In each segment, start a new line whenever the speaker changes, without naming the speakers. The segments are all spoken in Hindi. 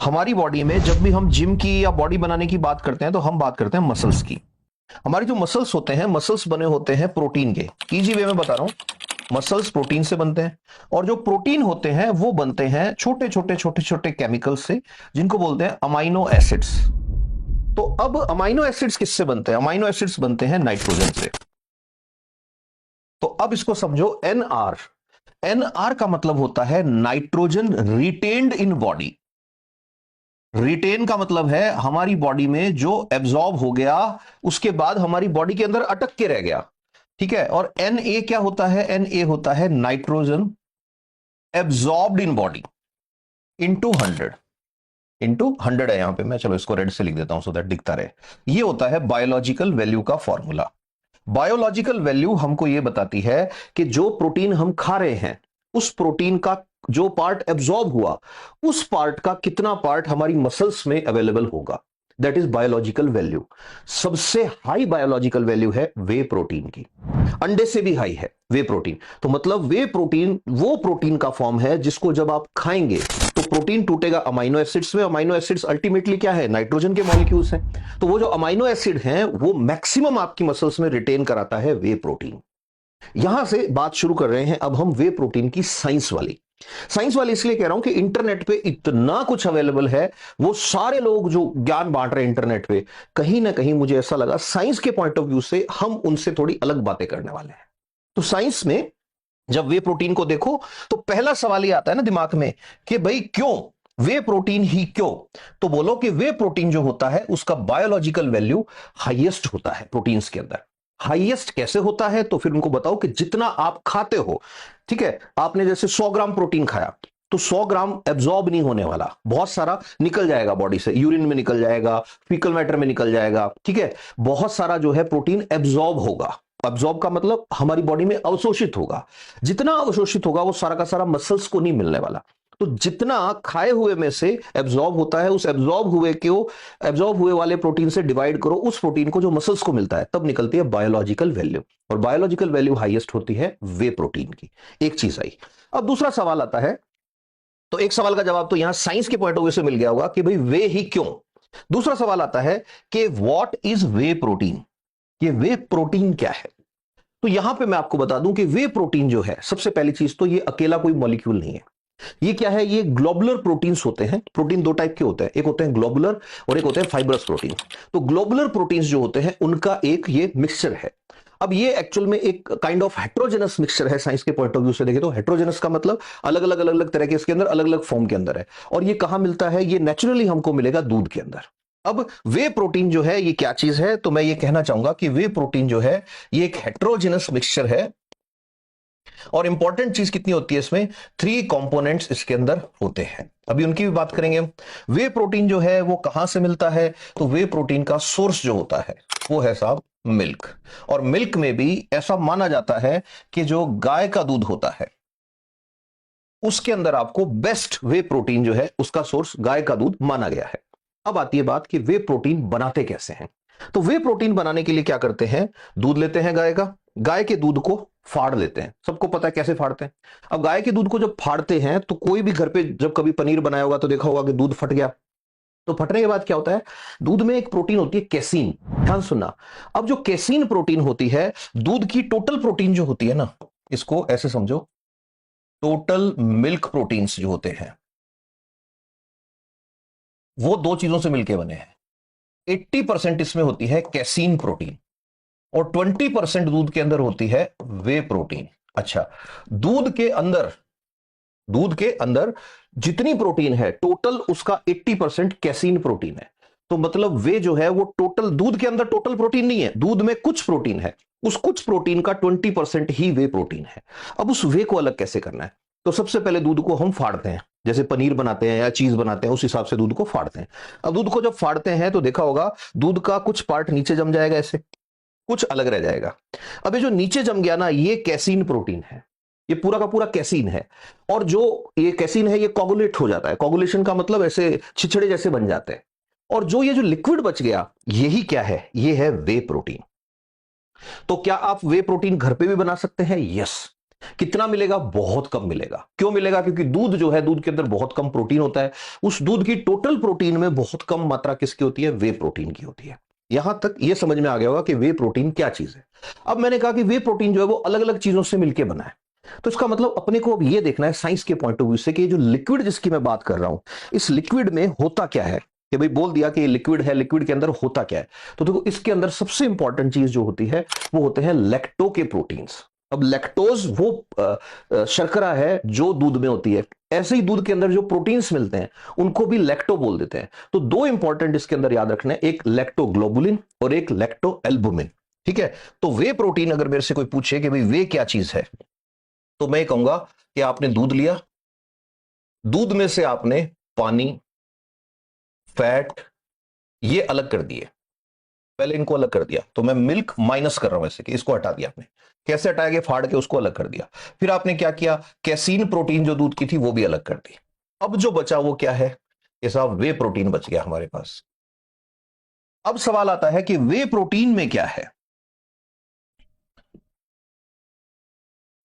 हमारी बॉडी में जब भी हम जिम की या बॉडी बनाने की बात करते हैं तो हम बात करते हैं मसल्स की। हमारी जो मसल्स होते हैं, मसल्स बने होते हैं प्रोटीन के। इजी वे में बता रहा हूं, मसल्स प्रोटीन से बनते हैं और जो प्रोटीन होते हैं वो बनते हैं छोटे छोटे छोटे छोटे केमिकल्स से, जिनको बोलते हैं अमाइनो एसिड्स। तो अब अमाइनो एसिड्स किससे बनते हैं? अमाइनो एसिड्स बनते हैं नाइट्रोजन से। तो अब इसको समझो, एनआर। एनआर का मतलब होता है nitrogen retained in body. Retain का मतलब है हमारी बॉडी में जो एब्जॉर्ब हो गया, उसके बाद हमारी बॉडी के अंदर अटक के रह गया। ठीक है। और एन ए क्या होता है? एन ए होता है nitrogen absorbed in body into 100। Into 100 है यहां पे, मैं चलो इसको रेड से लिख देता हूं सो दैट दिखता रहे। ये होता है बायोलॉजिकल वैल्यू का फॉर्मूला। बायोलॉजिकल वैल्यू हमको यह बताती है कि जो प्रोटीन हम खा रहे हैं, उस प्रोटीन का जो पार्ट एब्जॉर्ब हुआ, उस पार्ट का कितना पार्ट हमारी मसल्स में अवेलेबल होगा। That is biological value. सबसे हाई बायोलॉजिकल वैल्यू है वे प्रोटीन की। अंडे से भी हाई है वे प्रोटीन। तो मतलब वे प्रोटीन वो प्रोटीन का फॉर्म है जिसको जब आप खाएंगे तो प्रोटीन टूटेगा अमाइनो एसिड्स में। अमाइनो एसिड्स अल्टीमेटली क्या है? नाइट्रोजन के मॉलिक्यूल्स हैं। तो वो जो अमाइनो एसिड हैं वो मैक्सिमम आपकी मसल्स में रिटेन कराता है वे प्रोटीन। यहां से बात शुरू कर रहे हैं अब हम वे प्रोटीन की साइंस वाली। साइंस वाली इसलिए कह रहा हूं कि इंटरनेट पे इतना कुछ अवेलेबल है, वो सारे लोग जो ज्ञान बांट रहे हैं इंटरनेट पे, कहीं ना कहीं मुझे ऐसा लगा साइंस के पॉइंट ऑफ व्यू से हम उनसे थोड़ी अलग बातें करने वाले हैं। तो साइंस में जब वे प्रोटीन को देखो तो पहला सवाल ये आता है ना दिमाग में कि भाई क्यों वे प्रोटीन ही क्यों? तो बोलो कि वे प्रोटीन जो होता है उसका बायोलॉजिकल वैल्यू हाईएस्ट होता है प्रोटीन्स के अंदर। हाईएस्ट कैसे होता है? तो फिर उनको बताओ कि जितना आप खाते हो, ठीक है, आपने जैसे 100 ग्राम प्रोटीन खाया तो 100 ग्राम एब्जॉर्ब नहीं होने वाला, बहुत सारा निकल जाएगा बॉडी से, यूरिन में निकल जाएगा, फीकल मैटर में निकल जाएगा। ठीक है, बहुत सारा जो है प्रोटीन एब्जॉर्ब होगा। अब्जॉर्ब का मतलब हमारी बॉडी में अवशोषित होगा। जितना अवशोषित होगा वो सारा का सारा मसल्स को नहीं मिलने वाला। तो जितना खाए हुए में से एब्जॉर्ब होता है, उस एब्जॉर्ब हुए वाले प्रोटीन से डिवाइड करो उस प्रोटीन को जो मसल्स को मिलता है, तब निकलती है बायोलॉजिकल वैल्यू। और बायोलॉजिकल वैल्यू हाईएस्ट होती है वे प्रोटीन की। एक चीज आई। अब दूसरा सवाल आता है। तो एक सवाल का जवाब तो यहां साइंस के पॉइंट ऑफ व्यू से मिल गया होगा कि भाई वे ही क्यों। दूसरा सवाल आता है कि व्हाट इज वे प्रोटीन? ये वे प्रोटीन क्या है? तो यहां पे मैं आपको बता दूं कि वे प्रोटीन जो है, सबसे पहली चीज तो ये अकेला कोई मॉलिक्यूल नहीं है। ये क्या है? ये ग्लोबुलर प्रोटीन्स होते हैं। प्रोटीन दो टाइप के होते हैं, एक होते हैं ग्लोबुलर और एक होते हैं फाइब्रस प्रोटीन। तो ग्लोबुलर प्रोटीन्स जो होते हैं उनका एक ये मिक्सचर है। अब ये एक्चुअल में एक काइंड ऑफ हेट्रोजेनस मिक्सचर है। साइंस के पॉइंट ऑफ व्यू से देखें तो हेट्रोजेनस का मतलब अलग अलग तरह के इसके अंदर अलग अलग फॉर्म के अंदर है। और ये कहां मिलता है? ये नेचुरली हमको मिलेगा दूध के अंदर। अब वे प्रोटीन जो है ये क्या चीज है? तो मैं ये कहना चाहूंगा कि वे प्रोटीन जो है ये एक हेट्रोजेनस मिक्सचर है। और इंपॉर्टेंट चीज कितनी होती है इसमें? 3 कंपोनेंट्स इसके अंदर होते हैं। अभी उनकी भी बात करेंगे हम। वे प्रोटीन जो है वो कहां से मिलता है? तो वे प्रोटीन का सोर्स जो होता है वो है साहब मिल्क। और मिल्क में भी ऐसा माना जाता है कि जो गाय का दूध होता है उसके अंदर आपको बेस्ट वे प्रोटीन जो है उसका सोर्स गाय का दूध माना गया है। अब आती है बात कि वे प्रोटीन बनाते कैसे हैं। तो वे प्रोटीन बनाने के लिए क्या करते हैं? दूध लेते हैं गाय का, गाय के दूध को फाड़ लेते हैं। सबको पता है कैसे फाड़ते हैं। अब गाय के दूध को जब फाड़ते हैं तो कोई भी घर पे जब कभी पनीर बनाया होगा तो देखा होगा कि दूध फट गया। तो फटने के बाद क्या होता है? दूध में एक प्रोटीन होती है कैसीन। ध्यान सुनना। अब जो कैसीन प्रोटीन होती है, दूध की टोटल प्रोटीन जो होती है ना, इसको ऐसे समझो, टोटल मिल्क प्रोटीन्स जो होते हैं वो 2 चीजों से मिलकर बने हैं। 80% इसमें होती है कैसीन प्रोटीन और 20% दूध के अंदर होती है वे प्रोटीन। अच्छा, दूध के अंदर जितनी प्रोटीन है टोटल उसका 80% कैसीन प्रोटीन है। तो मतलब वे जो है वो टोटल, दूध के अंदर टोटल प्रोटीन नहीं है, दूध में कुछ प्रोटीन है, उस कुछ प्रोटीन का 20% ही वे प्रोटीन है। अब उस वे को अलग कैसे करना है? तो सबसे पहले दूध को हम फाड़ते हैं, जैसे पनीर बनाते हैं या चीज बनाते हैं उस हिसाब से दूध को फाड़ते हैं। अब दूध को जब फाड़ते हैं तो देखा होगा दूध का कुछ पार्ट नीचे जम जाएगा, ऐसे कुछ अलग रह जाएगा। अब ये जो नीचे जम गया ना, ये कैसीन प्रोटीन है, ये पूरा का पूरा कैसीन है। और जो ये कैसीन है ये कोगुलेट हो जाता है। कोगुलेशन का मतलब ऐसे छिछड़े जैसे बन जाते हैं। और जो ये जो लिक्विड बच गया, यही क्या है? ये है वे प्रोटीन। तो क्या आप वे प्रोटीन घर पे भी बना सकते हैं? यस। कितना मिलेगा? बहुत कम मिलेगा। क्यों मिलेगा? क्योंकि दूध जो है, दूध के अंदर बहुत कम प्रोटीन होता है। उस दूध की टोटल प्रोटीन में बहुत कम मात्रा किसकी होती है? वे प्रोटीन की होती है। यहां तक यह समझ में आ गया होगा कि वे प्रोटीन क्या चीज है। अब मैंने कहा कि वे प्रोटीन जो है वो अलग अलग चीजों से मिलकर बना है। तो इसका मतलब अपने को अब यह देखना है साइंस के पॉइंट ऑफ व्यू से कि जो लिक्विड जिसकी मैं बात कर रहा हूं, इस लिक्विड में होता क्या है। कि भाई बोल दिया कि ये लिक्विड है, लिक्विड के अंदर होता क्या है। तो देखो इसके अंदर सबसे इंपॉर्टेंट चीज जो होती है वो होते हैं लैक्टो के प्रोटीन्स। अब लैक्टोज वो शर्करा है जो दूध में होती है। ऐसे ही दूध के अंदर जो प्रोटीन्स मिलते हैं उनको भी लैक्टो बोल देते हैं। तो दो इंपॉर्टेंट इसके अंदर याद रखना है, एक लैक्टोग्लोबुलिन और एक लैक्टोएल्बुमिन। ठीक है। तो वे प्रोटीन अगर मेरे से कोई पूछे कि भाई वे क्या चीज है, तो मैं कहूंगा कि आपने दूध लिया, दूध में से आपने पानी, फैट ये अलग कर दिए। पहले इनको अलग कर दिया, तो मैं मिल्क माइनस कर रहा हूं ऐसे कि इसको हटा दिया आपने। कैसे हटाया? कि फाड़ के उसको अलग कर दिया। फिर आपने क्या किया? कैसीन प्रोटीन जो दूध की थी वो भी अलग कर दी। अब जो बचा वो क्या है? ये साहब वे प्रोटीन बच गया हमारे पास। अब सवाल आता है कि वे प्रोटीन में क्या है।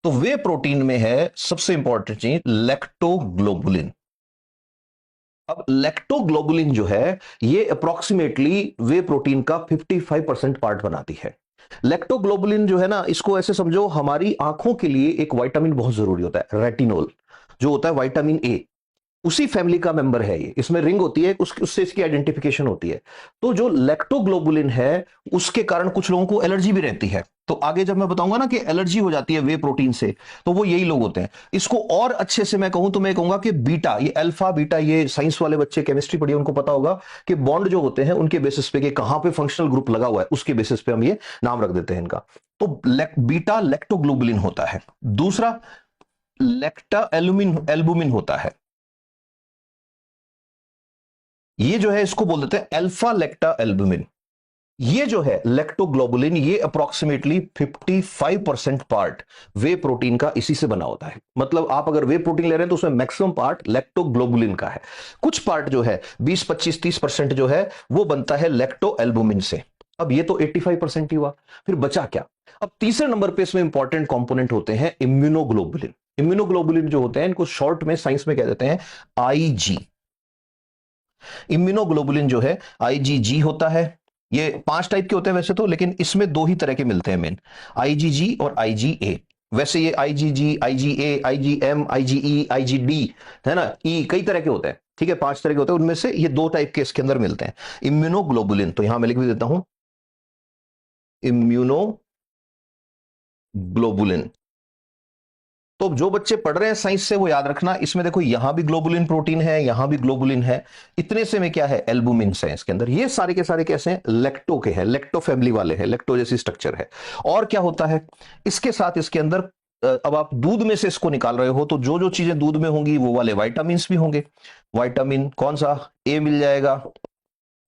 तो वे प्रोटीन में है सबसे इंपॉर्टेंट चीज लैक्टोग्लोबुलिन। अब लैक्टोग्लोबुलिन जो है ये अप्रोक्सीमेटली वे प्रोटीन का 55% पार्ट बनाती है। लैक्टोग्लोबुलिन जो है ना, इसको ऐसे समझो हमारी आंखों के लिए एक विटामिन बहुत जरूरी होता है, रेटिनोल जो होता है विटामिन ए, उसी फैमिली का मेंबर है ये। इसमें रिंग होती है, उससे इसकी आइडेंटिफिकेशन होती है। तो जो लैक्टोग्लोबुलिन है उसके कारण कुछ लोगों को एलर्जी भी रहती है। तो आगे जब मैं बताऊंगा ना कि एलर्जी हो जाती है वे प्रोटीन से, तो वो यही लोग होते हैं। इसको और अच्छे से मैं कहूं तो मैं कहूंगा कि बीटा, ये अल्फा बीटा, ये साइंस वाले बच्चे केमिस्ट्री पढ़िए उनको पता होगा कि बॉन्ड जो होते हैं उनके बेसिस पे कि कहां पे फंक्शनल ग्रुप लगा हुआ है उसके बेसिस पे हम ये नाम रख देते हैं इनका। तो बीटा लैक्टोग्लोबुलिन होता है। दूसरा लैक्टा एल्बुमिन होता है। ये जो है इसको बोल देते हैं अल्फा लेक्टा एल्बुमिन। ये जो है लैक्टोग्लोबुलिन, ये अप्रोक्सीमेटली 55% पार्ट वे प्रोटीन का इसी से बना होता है। मतलब आप अगर वे प्रोटीन ले रहे हैं तो उसमें मैक्सिमम पार्ट लैक्टोग्लोबुलिन का है। कुछ पार्ट जो है 20 25 30% जो है वो बनता है लैक्टो एल्बुमिन से। अब ये तो 85% ही हुआ। फिर बचा क्या? अब तीसरे नंबर पे इसमें इंपॉर्टेंट कंपोनेंट होते हैं इम्यूनोग्लोबुलिन। इम्यूनोग्लोबुलिन जो होते हैं इनको शॉर्ट में साइंस में कह देते हैं आईजी। इम्यूनोग्लोबुलिन जो है आईजीजी होता है। ये 5 टाइप के होते हैं वैसे तो, लेकिन इसमें 2 ही तरह के मिलते हैं मेन, आईजीजी और आईजीए। वैसे ये IgG, IgA, IgM, IgE, IgD है ना, ई कई तरह के होते हैं। ठीक है, 5 तरह के होते हैं, उनमें से ये 2 टाइप के इसके अंदर मिलते हैं। इम्यूनोग्लोबुलिन तो यहां मैं लिख भी देता हूं, इम्यूनोग्लोबुलिन। तो जो बच्चे पढ़ रहे हैं साइंस से वो याद रखना, इसमें देखो यहां भी ग्लोबुलिन प्रोटीन है, यहां भी ग्लोबुलिन है, इतने से में क्या है? एल्बुमिन है इसके अंदर। ये सारे के सारे कैसे हैं? लेक्टो के हैं, लेक्टो फैमिली वाले हैं, लेक्टो जैसी स्ट्रक्चर है। और क्या होता है इसके साथ? इसके अंदर अब आप दूध में से इसको निकाल रहे हो तो जो जो चीजें दूध में होंगी वो वाले विटामिन भी होंगे। विटामिन कौन सा? ए मिल जाएगा,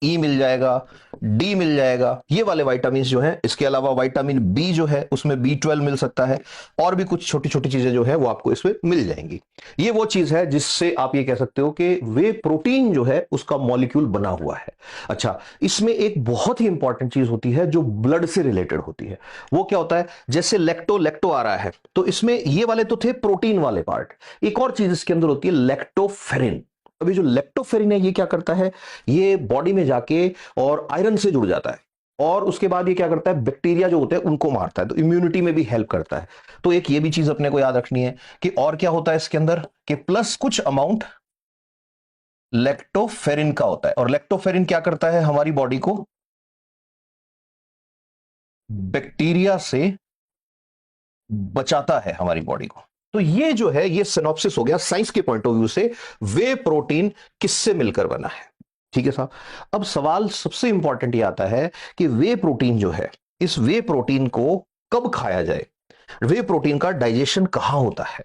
ई मिल जाएगा, डी मिल जाएगा, ये वाले विटामिन जो हैं। इसके अलावा विटामिन बी जो है उसमें B12 मिल सकता है, और भी कुछ छोटी छोटी चीजें जो है वो आपको इसमें मिल जाएंगी। ये वो चीज है जिससे आप ये कह सकते हो कि वे प्रोटीन जो है उसका मॉलिक्यूल बना हुआ है। अच्छा, इसमें एक बहुत ही इंपॉर्टेंट चीज होती है जो ब्लड से रिलेटेड होती है। वो क्या होता है? जैसे लेक्टो लेक्टो आ रहा है तो इसमें ये वाले तो थे प्रोटीन वाले पार्ट, एक और चीज इसके अंदर होती है लैक्टोफेरिन। अभी जो लेक्टोफेरिन है ये क्या करता है? ये बॉडी में जाके और आयरन से जुड़ जाता है, और उसके बाद ये क्या करता है? बैक्टीरिया जो होते हैं उनको मारता है, तो इम्यूनिटी में भी हेल्प करता है। तो एक ये भी चीज अपने को याद रखनी है कि और क्या होता है इसके अंदर, कि प्लस कुछ अमाउंट लेक्टोफेरिन का होता है। और लेक्टोफेरिन क्या करता है? हमारी बॉडी को बैक्टीरिया से बचाता है, हमारी बॉडी को। तो ये जो है ये सिनॉप्सिस हो गया साइंस के पॉइंट ऑफ व्यू से, वे प्रोटीन किससे मिलकर बना है। ठीक है साहब। अब सवाल सबसे इंपॉर्टेंट ये आता है कि वे प्रोटीन जो है, इस वे प्रोटीन को कब खाया जाए? वे प्रोटीन का डाइजेशन कहां होता है?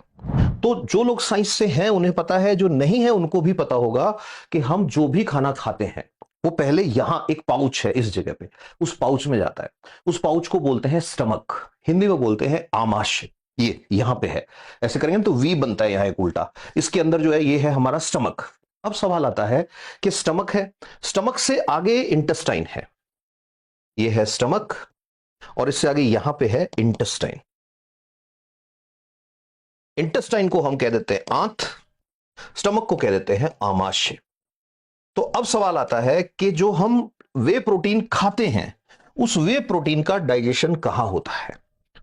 तो जो लोग साइंस से हैं उन्हें पता है, जो नहीं है उनको भी पता होगा कि हम जो भी खाना खाते हैं वो पहले यहां एक पाउच है इस जगह पे, उस पाउच में जाता है। उस पाउच को बोलते हैं स्टमक, हिंदी में बोलते हैं आमाशय। ये यहां पे है, ऐसे करेंगे तो वी बनता है यहां एक उल्टा। इसके अंदर जो है ये है हमारा स्टमक। अब सवाल आता है कि स्टमक है, स्टमक से आगे इंटेस्टाइन है, ये है स्टमक, और इससे आगे यहां पे है इंटेस्टाइन। इंटेस्टाइन को हम कह देते हैं आंत, स्टमक को कह देते हैं आमाशय। तो अब सवाल आता है कि जो हम वे प्रोटीन खाते हैं उस वे प्रोटीन का डाइजेशन कहां होता है।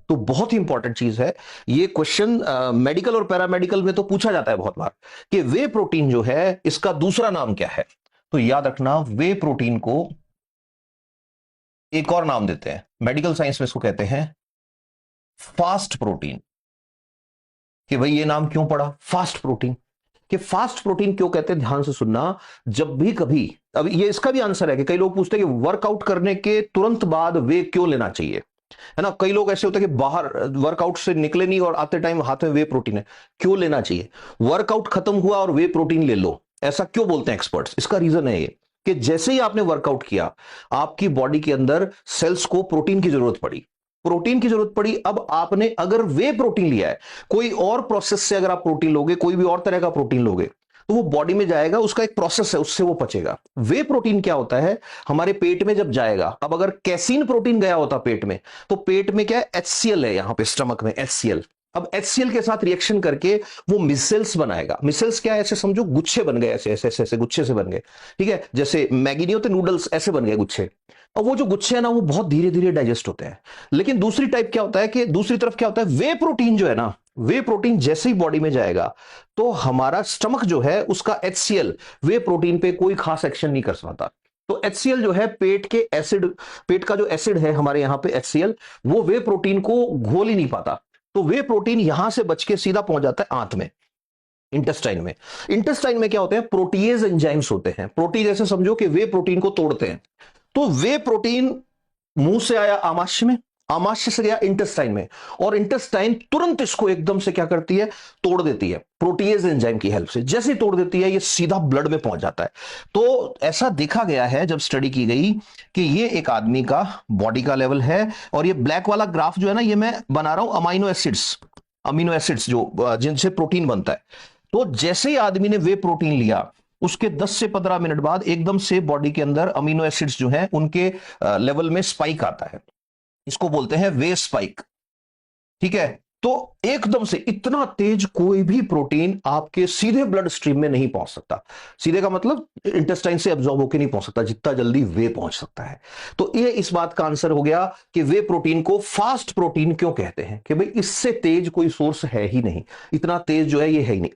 तो बहुत ही इंपॉर्टेंट चीज है ये क्वेश्चन, मेडिकल और पैरामेडिकल में तो पूछा जाता है बहुत बार कि वे प्रोटीन जो है इसका दूसरा नाम क्या है। तो याद रखना, वे प्रोटीन को एक और नाम देते हैं, मेडिकल साइंस में इसको कहते हैं फास्ट प्रोटीन। कि भाई ये नाम क्यों पड़ा फास्ट प्रोटीन, कि फास्ट प्रोटीन क्यों कहते हैं, ध्यान से सुनना। जब भी कभी, अब ये इसका भी आंसर है कि कई लोग पूछते हैं कि वर्कआउट करने के तुरंत बाद वे क्यों लेना चाहिए, है ना। कई लोग ऐसे होते हैं कि बाहर वर्कआउट से निकले नहीं और आते टाइम हाथ में वे प्रोटीन है, क्यों लेना चाहिए। वर्कआउट खत्म हुआ और वे प्रोटीन ले लो, ऐसा क्यों बोलते हैं एक्सपर्ट्स। इसका रीजन है ये कि जैसे ही आपने वर्कआउट किया आपकी बॉडी के अंदर सेल्स को प्रोटीन की जरूरत पड़ी, प्रोटीन की जरूरत पड़ी। अब आपने अगर वे प्रोटीन लिया है, कोई और प्रोसेस से अगर आप प्रोटीन लोगे, कोई भी और तरह का प्रोटीन लोगे, तो वो बॉडी में जाएगा, उसका एक प्रोसेस है, उससे वो पचेगा। वे प्रोटीन क्या होता है, हमारे पेट में जब जाएगा, अब अगर कैसीन प्रोटीन गया होता पेट में, तो पेट में क्या है, HCl है, यहां पे स्टमक में HCl। अब HCl के साथ रिएक्शन करके वो मिसेल्स बनाएगा। मिसेल्स क्या है, ऐसे समझो गुच्छे बन गए, ऐसे ऐसे ऐसे गुच्छे से बन गए, ठीक है। जैसे मैगी नहीं होते नूडल्स, ऐसे बन गए गुच्छे। और वो जो गुच्छे हैं ना, वो बहुत धीरे धीरे डाइजेस्ट होते हैं। लेकिन दूसरी टाइप क्या होता है कि दूसरी तरफ क्या होता है, वे प्रोटीन जो है ना, वे प्रोटीन जैसे ही बॉडी में जाएगा तो हमारा स्टमक जो है उसका HCl वे प्रोटीन पे कोई खास एक्शन नहीं कर पाता। तो HCl जो है पेट के एसिड, पेट का जो एसिड है हमारे यहां पे HCl, वो वे प्रोटीन को घोल ही नहीं पाता। तो वे प्रोटीन यहां से बच के सीधा पहुंच जाता है आंत में, इंटेस्टाइन में। इंटेस्टाइन में क्या होते हैं, प्रोटीएज एंजाइम्स होते हैं। प्रोटीन जैसे समझो कि वे प्रोटीन को तोड़ते हैं। तो वे प्रोटीन मुंह से आया आमाशय में, आमाशय से गया इंटेस्टाइन में, और इंटेस्टाइन तुरंत इसको एकदम से क्या करती है, तोड़ देती है प्रोटीएज एंजाइम की हेल्प से। जैसे ही तोड़ देती है ये सीधा ब्लड में पहुंच जाता है। तो ऐसा देखा गया है जब स्टडी की गई कि ये एक आदमी का बॉडी का लेवल है। और ये ब्लैक वाला ग्राफ जो है ना, ये मैं बना रहा हूं अमीनो एसिड्स जो जिनसे प्रोटीन बनता है। तो जैसे ही आदमी ने वे प्रोटीन लिया, उसके 10 से 15 मिनट बाद एकदम से बॉडी के अंदर अमीनो एसिड्स जो हैं उनके लेवल में स्पाइक आता है। इसको बोलते हैं वे स्पाइक, ठीक है। तो एकदम से इतना तेज कोई भी प्रोटीन आपके सीधे ब्लड स्ट्रीम में नहीं पहुंच सकता। सीधे का मतलब इंटेस्टाइन से एब्जॉर्ब होकर नहीं पहुंच सकता, जितना जल्दी वे पहुंच सकता है। तो ये इस बात का आंसर हो गया कि वे प्रोटीन को फास्ट प्रोटीन क्यों कहते हैं, कि भाई इससे तेज कोई सोर्स है ही नहीं, इतना तेज जो है ये है ही नहीं।